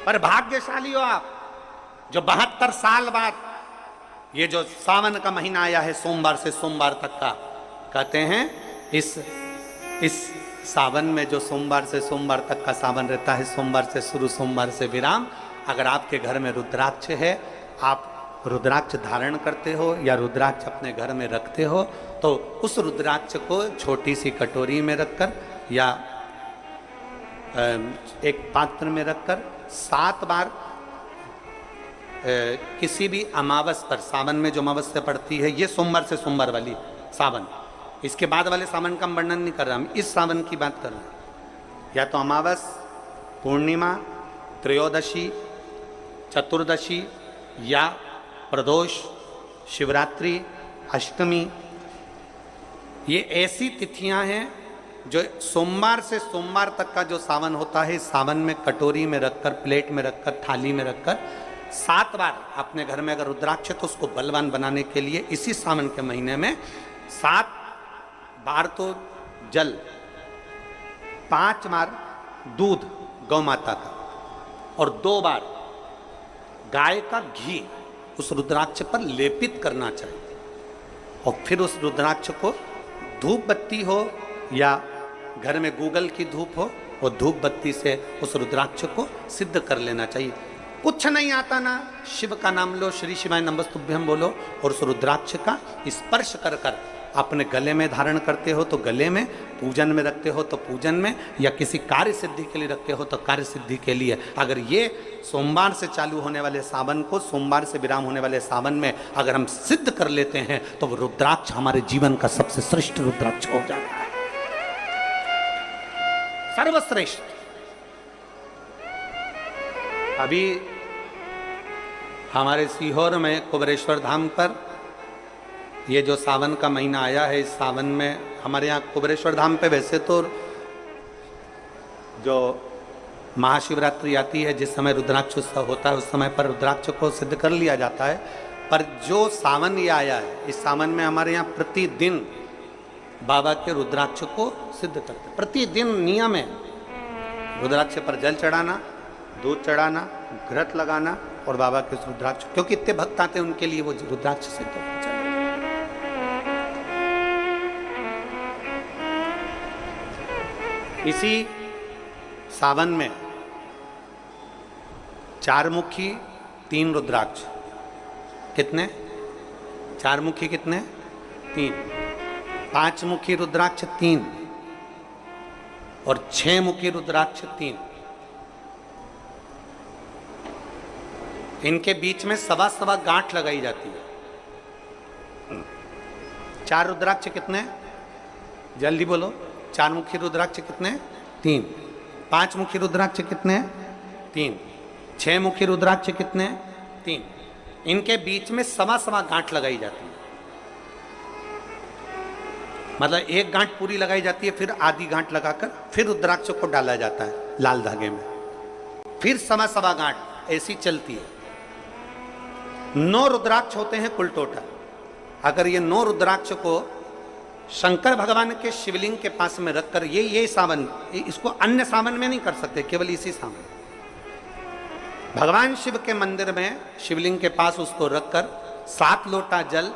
पर भाग्यशाली हो आप जो 72 साल बाद ये जो सावन का महीना आया है सोमवार से सोमवार तक का, कहते हैं इस सावन में जो सोमवार से सोमवार तक का सावन रहता है, सोमवार से शुरू सोमवार से विराम, अगर आपके घर में रुद्राक्ष है, आप रुद्राक्ष धारण करते हो या रुद्राक्ष अपने घर में रखते हो, तो उस रुद्राक्ष को छोटी सी कटोरी में रखकर या एक पात्र में रखकर 7 बार किसी भी अमावस पर, सावन में जो अमावस्या पड़ती है, ये सोमवार से सोमवार वाली सावन, इसके बाद वाले सावन का हम वर्णन नहीं कर रहा, हम इस सावन की बात कर रहे हैं। या तो अमावस, पूर्णिमा, त्रयोदशी, चतुर्दशी या प्रदोष, शिवरात्रि, अष्टमी, ये ऐसी तिथियां हैं जो सोमवार से सोमवार तक का जो सावन होता है, सावन में कटोरी में रखकर, प्लेट में रखकर, थाली में रखकर 7 बार अपने घर में अगर रुद्राक्ष है तो उसको बलवान बनाने के लिए इसी सावन के महीने में 7 बार तो जल, 5 बार दूध गौ माता का और 2 बार गाय का घी उस रुद्राक्ष पर लेपित करना चाहिए। और फिर उस रुद्राक्ष को धूप बत्ती हो या घर में गूगल की धूप हो, वो धूप बत्ती से उस रुद्राक्ष को सिद्ध कर लेना चाहिए। कुछ नहीं आता ना, शिव का नाम लो, श्री शिवाय नमस्तुभ्यं बोलो और उस रुद्राक्ष का स्पर्श कर कर अपने गले में धारण करते हो तो गले में, पूजन में रखते हो तो पूजन में, या किसी कार्य सिद्धि के लिए रखते हो तो कार्य सिद्धि के लिए। अगर ये सोमवार से चालू होने वाले सावन को, सोमवार से विराम होने वाले सावन में अगर हम सिद्ध कर लेते हैं तो वो रुद्राक्ष हमारे जीवन का सबसे श्रेष्ठ रुद्राक्ष हो जाता है, सर्वश्रेष्ठ। अभी हमारे सीहोर में कुबेरेश्वर धाम पर ये जो सावन का महीना आया है, इस सावन में हमारे यहाँ कुबेरेश्वर धाम पे वैसे तो जो महाशिवरात्रि आती है, जिस समय रुद्राक्ष उत्सव होता है, उस समय पर रुद्राक्ष को सिद्ध कर लिया जाता है। पर जो सावन ये आया है, इस सावन में हमारे यहाँ प्रतिदिन बाबा के रुद्राक्ष को सिद्ध करते हैं। प्रतिदिन नियम है रुद्राक्ष पर जल चढ़ाना, दूध चढ़ाना, घृत लगाना और बाबा के उस रुद्राक्ष, क्योंकि इतने भक्त आते हैं उनके लिए वो रुद्राक्ष सिद्ध होना चाहिए। इसी सावन में 4 मुखी 3 रुद्राक्ष, कितने? 4 मुखी कितने? 3। 5 मुखी रुद्राक्ष 3 और 6 मुखी रुद्राक्ष 3। इनके बीच में 1.25 गांठ लगाई जाती है। 4 रुद्राक्ष कितने? जल्दी बोलो। 4 मुखी रुद्राक्ष कितने? 3। 5 मुखी रुद्राक्ष कितने? 3। 6 मुखी रुद्राक्ष कितने? 3। इनके बीच में 1.25 गांठ लगाई जाती है। मतलब एक गांठ पूरी लगाई जाती है, फिर आधी गांठ लगाकर फिर रुद्राक्ष को डाला जाता है लाल धागे में, फिर 1.25 गांठ ऐसी चलती है। 9 रुद्राक्ष होते हैं कुल टोटल। अगर ये 9 रुद्राक्ष को शंकर भगवान के शिवलिंग के पास में रखकर, ये सावन, इसको अन्य सावन में नहीं कर सकते, केवल इसी सावन भगवान शिव के मंदिर में शिवलिंग के पास उसको रखकर 7 लोटा जल,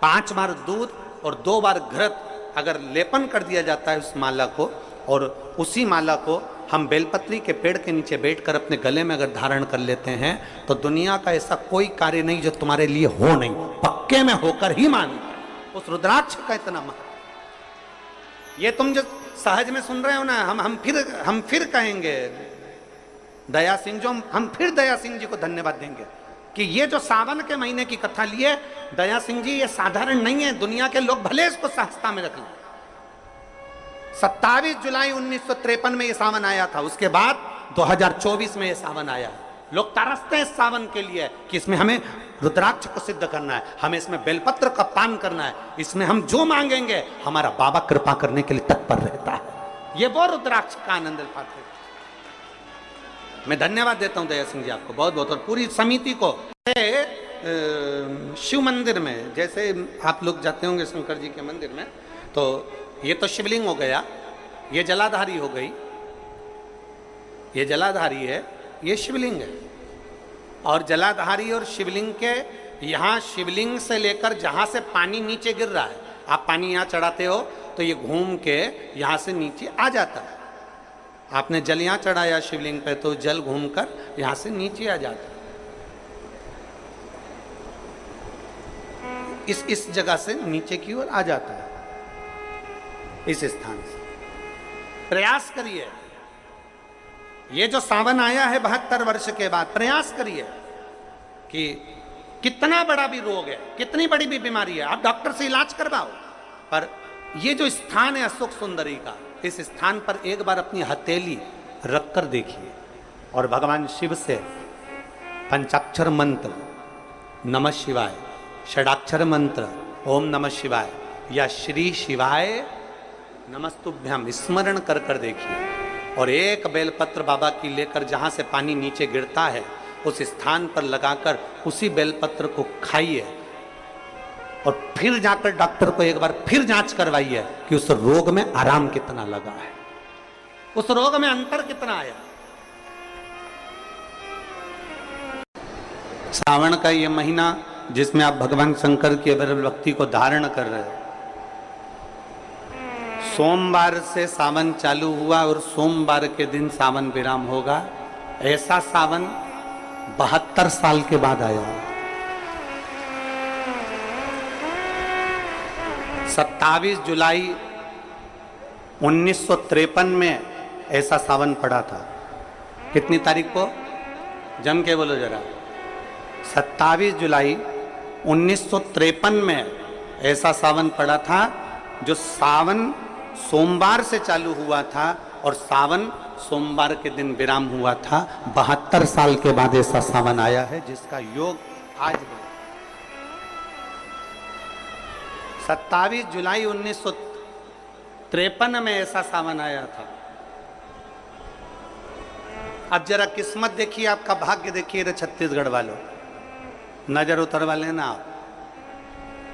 5 बार दूध और 2 बार घृत अगर लेपन कर दिया जाता है उस माला को, और उसी माला को हम बेलपत्री के पेड़ के नीचे बैठकर अपने गले में अगर धारण कर लेते हैं तो दुनिया का ऐसा कोई कार्य नहीं जो तुम्हारे लिए हो नहीं, पक्के में होकर ही मान। उस रुद्राक्ष का इतना महत्व, ये तुम जो सहज में सुन रहे हो ना, हम फिर कहेंगे दया सिंह, जो हम फिर दया सिंह जी को धन्यवाद देंगे कि ये जो सावन के महीने की कथा लिए दया सिंह जी, ये साधारण नहीं है। दुनिया के लोग भले इसको सहजता में रख लें। 27 जुलाई 1953 में ये सावन आया था, उसके बाद 2024 में ये सावन आया। लोग तरसते हैं इस सावन के लिए कि इसमें हमें रुद्राक्ष को सिद्ध करना है, हमें इसमें बेलपत्र का पान करना है, इसमें हम जो मांगेंगे हमारा बाबा कृपा करने के लिए तत्पर रहता है। ये वो रुद्राक्ष का आनंद पाते। मैं धन्यवाद देता हूं दया सिंह जी आपको बहुत बहुत, और पूरी समिति को। शिव मंदिर में जैसे आप लोग जाते होंगे शंकर जी के मंदिर में, तो ये तो शिवलिंग हो गया, ये जलाधारी हो गई, ये जलाधारी है, ये शिवलिंग है। और जलाधारी और शिवलिंग के यहाँ शिवलिंग से लेकर जहाँ से पानी नीचे गिर रहा है, आप पानी यहाँ चढ़ाते हो तो ये घूम के यहाँ से नीचे आ जाता है। आपने जल यहाँ चढ़ाया शिवलिंग पे तो जल घूमकर यहाँ से नीचे आ जाता है। इस जगह से नीचे की ओर आ जाता है, इस स्थान से। प्रयास करिए, ये जो सावन आया है 72 वर्ष के बाद, प्रयास करिए कि कितना बड़ा भी रोग है, कितनी बड़ी भी बीमारी है, आप डॉक्टर से इलाज करवाओ, पर ये जो स्थान है अशोक सुंदरी का, इस स्थान पर एक बार अपनी हथेली रखकर देखिए और भगवान शिव से पंचाक्षर मंत्र नमः शिवाय, षडाक्षर मंत्र ओम नमः शिवाय या श्री शिवाय नमस्तुभ्यम स्मरण कर कर देखिए। और एक बेलपत्र बाबा की लेकर जहाँ से पानी नीचे गिरता है उस स्थान पर लगाकर उसी बेलपत्र को खाइए और फिर जाकर डॉक्टर को एक बार फिर जांच करवाइए कि उस रोग में आराम कितना लगा है, उस रोग में अंतर कितना आया। सावन का ये महीना जिसमें आप भगवान शंकर की अविरल भक्ति को धारण कर रहे हो, सोमवार से सावन चालू हुआ और सोमवार के दिन सावन विराम होगा। ऐसा सावन 72 साल के बाद आया। 27 जुलाई 1953 में ऐसा सावन पड़ा था। कितनी तारीख को? जम के बोलो जरा। 27 जुलाई 1953 में ऐसा सावन पड़ा था, जो सावन सोमवार से चालू हुआ था और सावन सोमवार के दिन विराम हुआ था। 72 साल के बाद ऐसा सावन आया है जिसका योग आज है। 27 जुलाई 1953 में ऐसा सावन आया था। अब जरा किस्मत देखिए, आपका भाग्य देखिए रे छत्तीसगढ़ वालों, नजर उतरवा लेना आप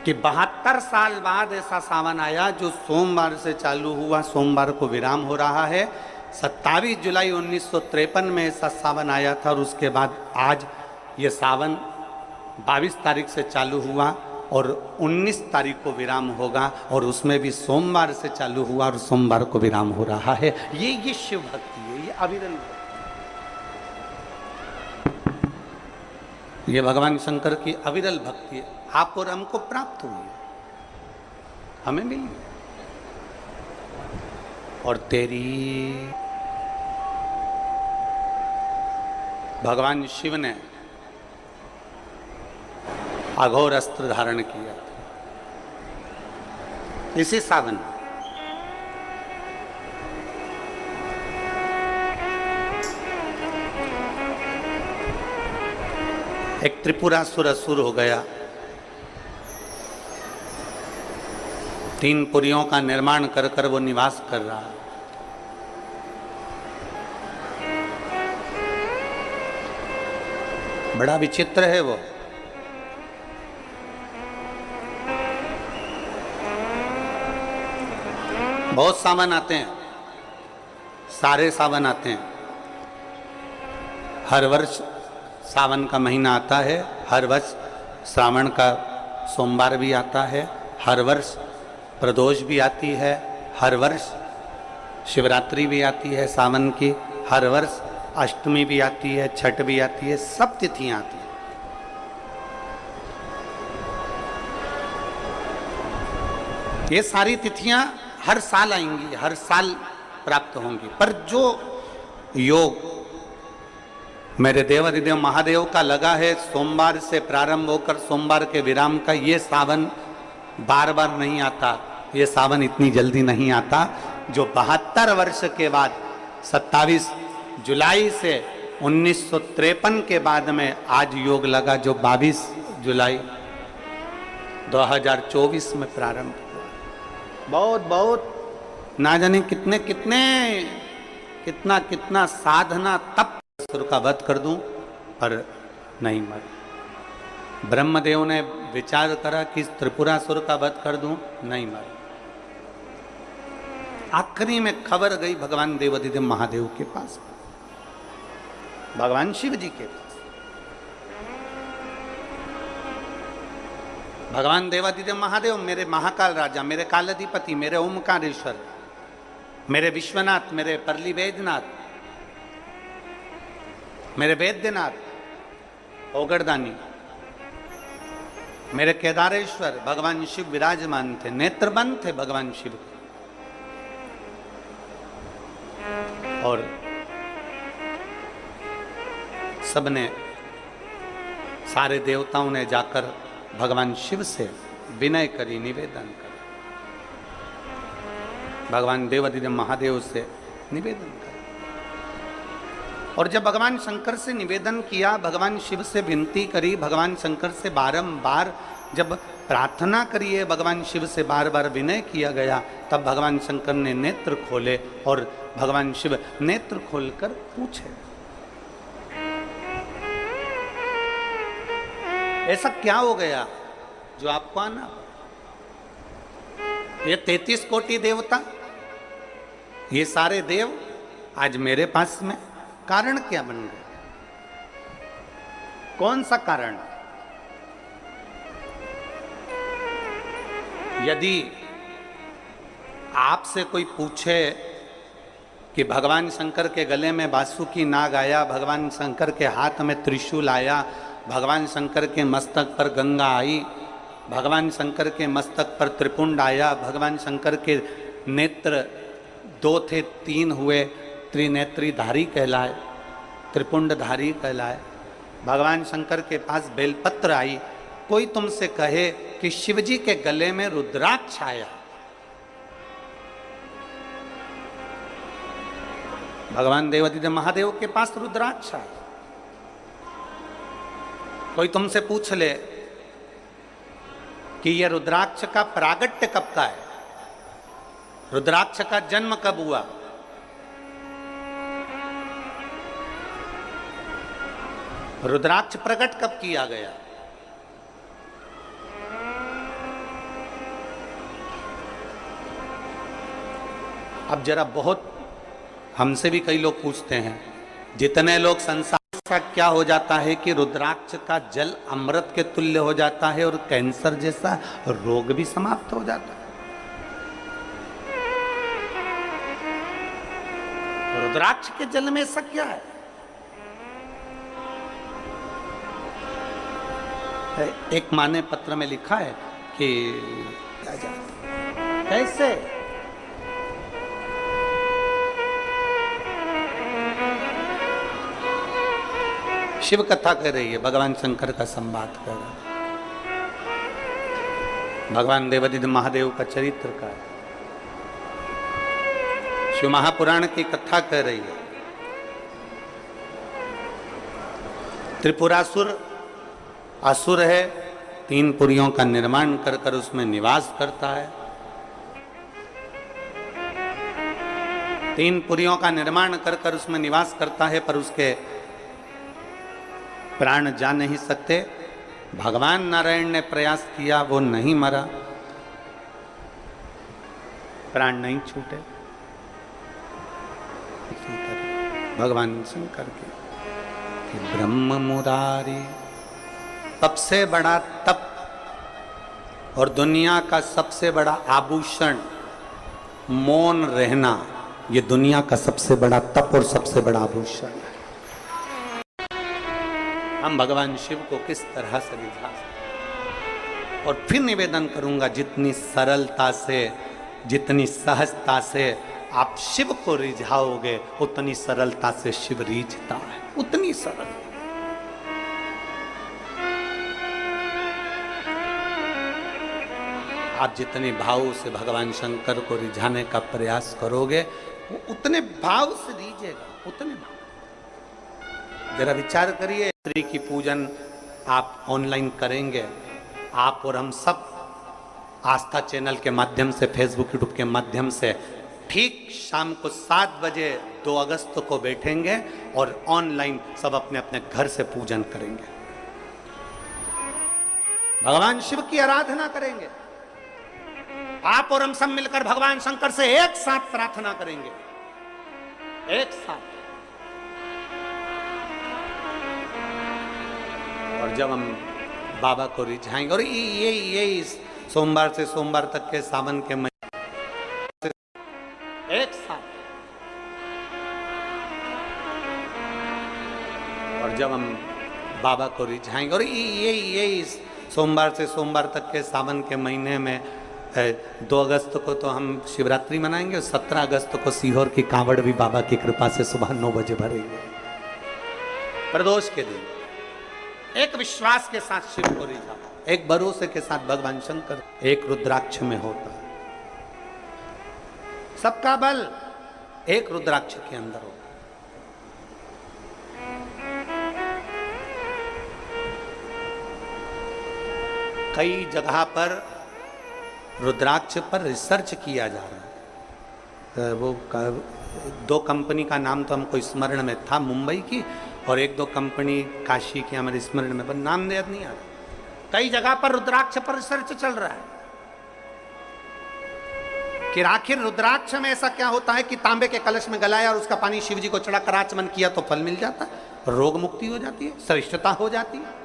कि 72 साल बाद ऐसा सावन आया जो सोमवार से चालू हुआ, सोमवार को विराम हो रहा है। 27 जुलाई 1953 में ऐसा सावन आया था और उसके बाद आज ये सावन 22 तारीख से चालू हुआ और 19 तारीख को विराम होगा, और उसमें भी सोमवार से चालू हुआ और सोमवार को विराम हो रहा है। ये शिव भक्ति है, ये अविरल भक्ति, ये भगवान शंकर की अविरल भक्ति है। आप और हमको प्राप्त हुई है, हमें मिली, और तेरी भगवान शिव ने अघोर अस्त्र धारण किया इसी सावन। एक त्रिपुरासुर असुर हो गया, 3 पुरियों का निर्माण कर कर वो निवास कर रहा है। बड़ा विचित्र है वो। बहुत सावन आते हैं, सारे सावन आते हैं, हर वर्ष सावन का महीना आता है, हर वर्ष श्रावण का सोमवार भी आता है, हर वर्ष प्रदोष भी आती है, हर वर्ष शिवरात्रि भी आती है सावन की, हर वर्ष अष्टमी भी आती है, छठ भी आती है, सब तिथियां आती हैं। ये सारी तिथियां हर साल आएंगी, हर साल प्राप्त होंगी, पर जो योग मेरे देवाधिदेव महादेव का लगा है सोमवार से प्रारंभ होकर सोमवार के विराम का, ये सावन बार बार नहीं आता, ये सावन इतनी जल्दी नहीं आता। जो 72 वर्ष के बाद 27 जुलाई से 1953 के बाद में आज योग लगा, जो 22 जुलाई 2024 में प्रारंभ हुआ। बहुत ना जाने कितने कितने कितना कितना साधना तप असुर का वध कर दूं, पर नहीं मर। ब्रह्मदेव ने विचार करा कि त्रिपुरासुर का वध कर दूं, नहीं मर। आखिरी में खबर गई भगवान देवाधिदेव महादेव के पास। भगवान शिव जी के पास। भगवान देवादिदेव महादेव, मेरे महाकाल राजा, मेरे कालाधिपति, मेरे ओमकारेश्वर, मेरे विश्वनाथ, मेरे परली वैद्यनाथ, मेरे वैद्यनाथ, ओगरदानी, मेरे केदारेश्वर, भगवान शिव विराजमान थे, नेत्रबंद थे भगवान शिव। और सबने, सारे देवताओं ने जाकर भगवान शिव से विनय करी, निवेदन कर, भगवान देवादिदेव महादेव से निवेदन कर। और जब भगवान शंकर से निवेदन किया, भगवान शिव से विनती करी, भगवान शंकर से बारंबार जब प्रार्थना करिए, भगवान शिव से बार बार विनय किया गया, तब भगवान शंकर ने नेत्र खोले और भगवान शिव नेत्र खोलकर पूछे, ऐसा क्या हो गया जो आपको आना? ये 33 कोटि देवता, ये सारे देव आज मेरे पास में, कारण क्या बन गया? कौन सा कारण? यदि आपसे कोई पूछे कि भगवान शंकर के गले में बासुकी नाग आया, भगवान शंकर के हाथ में त्रिशूल आया, भगवान शंकर के मस्तक पर गंगा आई, भगवान शंकर के मस्तक पर त्रिपुंड आया, भगवान शंकर के नेत्र 2 थे 3 हुए, त्रिनेत्रीधारी कहलाए, त्रिपुंडधारी कहलाए, भगवान शंकर के पास बेलपत्र आई, कोई तुमसे कहे कि शिवजी के गले में रुद्राक्ष आया, भगवान देवादिदेव महादेव के पास रुद्राक्ष आया, कोई तुमसे पूछ ले कि यह रुद्राक्ष का प्रागट्य कब का है, रुद्राक्ष का जन्म कब हुआ, रुद्राक्ष प्रकट कब किया गया, अब जरा बहुत हमसे भी कई लोग पूछते हैं, जितने लोग संसार का क्या हो जाता है कि रुद्राक्ष का जल अमृत के तुल्य हो जाता है और कैंसर जैसा रोग भी समाप्त हो जाता है। रुद्राक्ष के जल में ऐसा क्या है? एक माने पत्र में लिखा है कि कैसे शिव कथा कर रही है, भगवान शंकर का संवाद कर रहा है, भगवान देवादिदेव महादेव का चरित्र का है, शिव महापुराण की कथा कर रही है। त्रिपुरासुर असुर है, 3 पुरियों का निर्माण कर कर उसमें निवास करता है, 3 पुरियों का निर्माण कर कर उसमें निवास करता है, पर उसके प्राण जा नहीं सकते। भगवान नारायण ने प्रयास किया, वो नहीं मरा, प्राण नहीं छूटे। भगवान शंकर के ब्रह्म मुरारी, सबसे बड़ा तप और दुनिया का सबसे बड़ा आभूषण मौन रहना, ये दुनिया का सबसे बड़ा तप और सबसे बड़ा आभूषण है। हम भगवान शिव को किस तरह से रिझा सकते? और फिर निवेदन करूंगा, जितनी सरलता से, जितनी सहजता से आप शिव को रिझाओगे, उतनी सरलता से शिव रिझता है, उतनी सरल। आप जितने भाव से भगवान शंकर को रिझाने का प्रयास करोगे, वो उतने भाव से रिझेगा, उतने भाव। जरा विचार करिए, श्री की पूजन आप ऑनलाइन करेंगे, आप और हम सब आस्था चैनल के माध्यम से, फेसबुक यूट्यूब के माध्यम से, ठीक शाम को 7 बजे 2 अगस्त को बैठेंगे और ऑनलाइन सब अपने अपने घर से पूजन करेंगे, भगवान शिव की आराधना करेंगे। आप और हम सब मिलकर भगवान शंकर से एक साथ प्रार्थना करेंगे, एक साथ। और जब हम बाबा को रिझाएंगे, और ये इस सोमवार से सोमवार तक के सावन के महीने एक साथ, और जब हम बाबा को रिझाएंगे, और ये इस सोमवार से सोमवार तक के सावन के महीने में 2 अगस्त को तो हम शिवरात्रि मनाएंगे, और 17 अगस्त को सीहोर की कांवड़ भी बाबा की कृपा से सुबह 9 बजे भरेंगे। प्रदोष के दिन एक विश्वास के साथ शिव को रिझा, एक भरोसे के साथ भगवान शंकर, एक रुद्राक्ष में होता है सबका बल, एक रुद्राक्ष के अंदर होता। कई जगह पर रुद्राक्ष पर रिसर्च किया जा रहा है। वो 2 कंपनी का नाम तो हमको स्मरण में था, मुंबई की, और 1-2 कंपनी काशी की हमारे स्मरण में, पर नाम याद नहीं आ रहा। कई जगह पर रुद्राक्ष पर रिसर्च चल रहा है कि आखिर रुद्राक्ष में ऐसा क्या होता है कि तांबे के कलश में गलाया और उसका पानी शिव जी को चढ़ाकर आचमन किया तो फल मिल जाता है, रोग मुक्ति हो जाती है, श्रेष्ठता हो जाती है।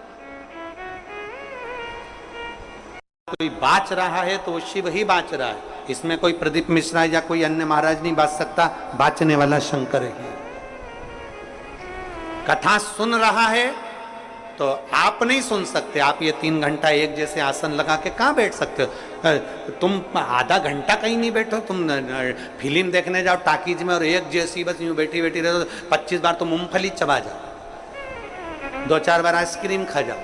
कोई बाच रहा है तो वो शिव ही बाच रहा है, इसमें कोई प्रदीप मिश्रा या कोई अन्य महाराज नहीं बाच सकता, बाचने वाला शंकर है। कथा सुन रहा है तो आप नहीं सुन सकते, आप ये 3 घंटा एक जैसे आसन लगा के कहाँ बैठ सकते हो? तुम आधा घंटा कहीं नहीं बैठो, तुम फिल्म देखने जाओ टाकीज में और एक जैसी बस यूं बैठी बैठी रहो, 25 बार तो मूंगफली चबा जाओ, 2-4 बार आइसक्रीम खा जाओ,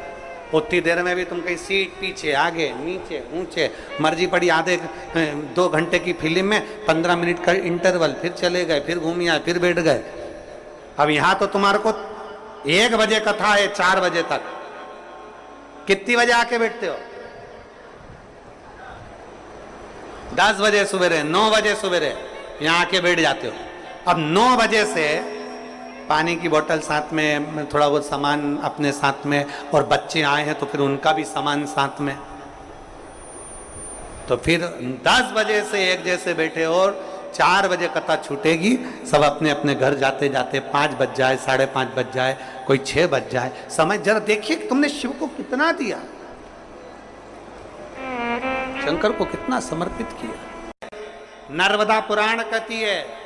उतनी देर में भी तुम कहीं सीट पीछे आगे नीचे ऊंचे मर्जी पड़ी। आधे 2 घंटे की फिल्म में 15 मिनट का इंटरवल, फिर चले गए, फिर घूम आए, फिर बैठ गए। अब यहां तो तुम्हारे को 1 बजे कथा है, 4 बजे तक, कितनी बजे आके बैठते हो? 10 बजे सवेरे, 9 बजे सवेरे यहाँ आके बैठ जाते हो। अब 9 बजे से पानी की बोतल साथ में, थोड़ा बहुत सामान अपने साथ में, और बच्चे आए हैं तो फिर उनका भी सामान साथ में, तो फिर 10 बजे से 1 जैसे बैठे, और 4 बजे कथा छूटेगी, सब अपने अपने घर जाते जाते 5 बज जाए, 5:30 बज जाए, कोई 6 बज जाए। समय जरा देखिए कि तुमने शिव को कितना दिया, शंकर को कितना समर्पित किया। नर्मदा पुराण कहती है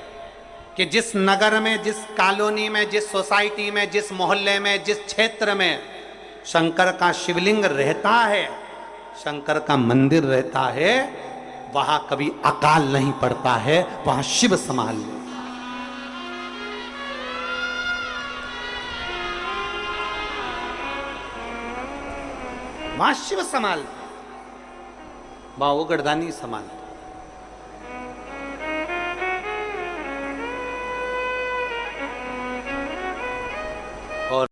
कि जिस नगर में, जिस कॉलोनी में, जिस सोसाइटी में, जिस मोहल्ले में, जिस क्षेत्र में शंकर का शिवलिंग रहता है, शंकर का मंदिर रहता है, वहां कभी अकाल नहीं पड़ता है, वहां शिव संभाल ले। वहां शिव संभाल, वहां वो गढ़दानी संभाल।